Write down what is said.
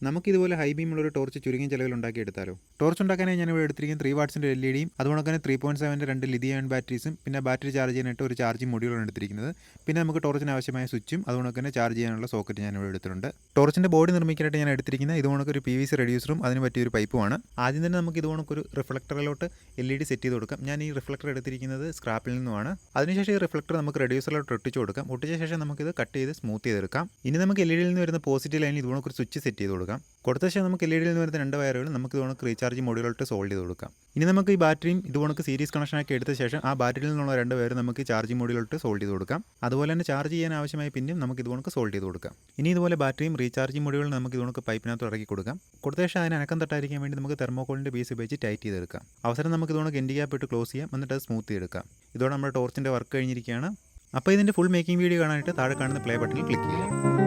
നമുക്കിതുപോലെ high ബീമുള്ളൊരു torch ചുരുങ്ങിയ ചിലവിൽ ഉണ്ടാക്കിയെടുത്താലോ? ടോർച്ച് ഉണ്ടാക്കാനായി ഞാനിവിടെ എടുത്തിരിക്കുന്ന 3 വാട്ട്സിൻ്റെ LED-യും അതുകൊണ്ട് തന്നെ 3.7 രണ്ട് ലിഥിയം അയൺ ബാറ്ററീസും പിന്നെ ബാറ്ററി ചാർജ് ചെയ്യാനായിട്ട് ഒരു ചാർജിങ് മൊഡ്യൂളാണ് എടുത്തിരിക്കുന്നത്. പിന്നെ നമുക്ക് ടോർച്ചിന് ആവശ്യമായ സ്വിച്ചും അതുകൊണ്ട് തന്നെ ചാർജ് ചെയ്യാനുള്ള സോക്കറ്റ് ഞാനിവിടെ എടുത്തിട്ടുണ്ട്. ടോർച്ചിൻ്റെ ബോഡി നിർമ്മിക്കാനായിട്ട് ഞാൻ എടുത്തിരിക്കുന്ന ഇതുകൊണ്ടൊരു PVC റെഡ്യൂസറും അതിന് പറ്റിയൊരു പൈപ്പുമാണ്. ആദ്യം തന്നെ നമുക്ക് ഇതുകൊണ്ടൊരു റിഫ്ലക്ടറിലോട്ട് LED സെറ്റ് ചെയ്ത് കൊടുക്കാം. ഞാൻ ഈ റിഫ്ലക്ടർ എടുത്തിരിക്കുന്നത് സ്ക്രാപ്പിൽ നിന്നുമാണ്. അതിനുശേഷം ഈ റിഫ്ലക്ടർ നമുക്ക് റെഡ്യൂസറിലോട്ട് ഒട്ടിച്ചു കൊടുക്കാം. ഒട്ടിച്ച ശേഷം നമുക്കിത് കട്ട് ചെയ്ത് സ്മൂത്ത് ചെയ്തെടുക്കാം. ഇനി നമുക്ക് LED-യിൽ നിന്ന് വരുന്ന പോസിറ്റീവ് ലൈനിൽ ഇതുകൊണ്ടൊരു സ്വിച്ച് സെറ്റ് ചെയ്ത് കൊടുക്കാം. കൊടുത്ത ശേഷം നമുക്ക് LED-യിൽ നിന്ന് വരുന്ന 2 വയറുകൾ നമുക്ക് ഇതുകൊണ്ട് റീചാർജ് മൊഡ്യൂളോട്ട് സോൾഡ് ചെയ്ത് കൊടുക്കാം. ഇനി നമുക്ക് ഈ ബാറ്ററിയും ഇതുകൊണ്ട് സീരീസ് കണക്ഷനാക്കി എടുത്ത ശേഷം ആ ബാറ്ററിയിൽ നിന്നുള്ള 2 വയർ നമുക്ക് ചാർജിങ് മൊഡ്യൂളോട്ട് സോൾഡ് ചെയ്ത് കൊടുക്കാം. അതുപോലെ തന്നെ ചാർജ് ചെയ്യാൻ ആവശ്യമായ പിന്നും നമുക്ക് ഇതുകൊണ്ട് സോൾഡ് ചെയ്ത് കൊടുക്കാം. ഇനി ഇതുപോലെ ബാറ്ററിയും റീചാർജിങ് മൊഡ്യൂളും നമുക്ക് ഇതുകൊണ്ട് പൈപ്പിനകത്ത് ഇറക്കി കൊടുക്കാം. കൊടുത്ത ശേഷം അതിന് അനക്കം തട്ടായിരിക്കാൻ വേണ്ടി നമുക്ക് തെർമോക്കോളിൻ്റെ പീസ് ഉപയോഗിച്ച് ടൈറ്റ് ചെയ്തെടുക്കാം. അവസരം നമുക്ക് ഇതുകൊണ്ട് എൻഡ് ക്യാപ്പ് ഇട്ട് ക്ലോസ് ചെയ്യാം. എന്നിട്ട് അത് സ്മൂത്ത് ചെയ്തെടുക്കാം. ഇതോടെ നമ്മുടെ ടോർച്ചിൻ്റെ വർക്ക് കഴിഞ്ഞിരിക്കുകയാണ്. അപ്പോൾ ഇതിൻ്റെ ഫുൾ മേക്കിംഗ് വീഡിയോ കാണാനായിട്ട് താഴെ കാണുന്ന പ്ലേ ബട്ടണിൽ ക്ലിക്ക് ചെയ്യാം.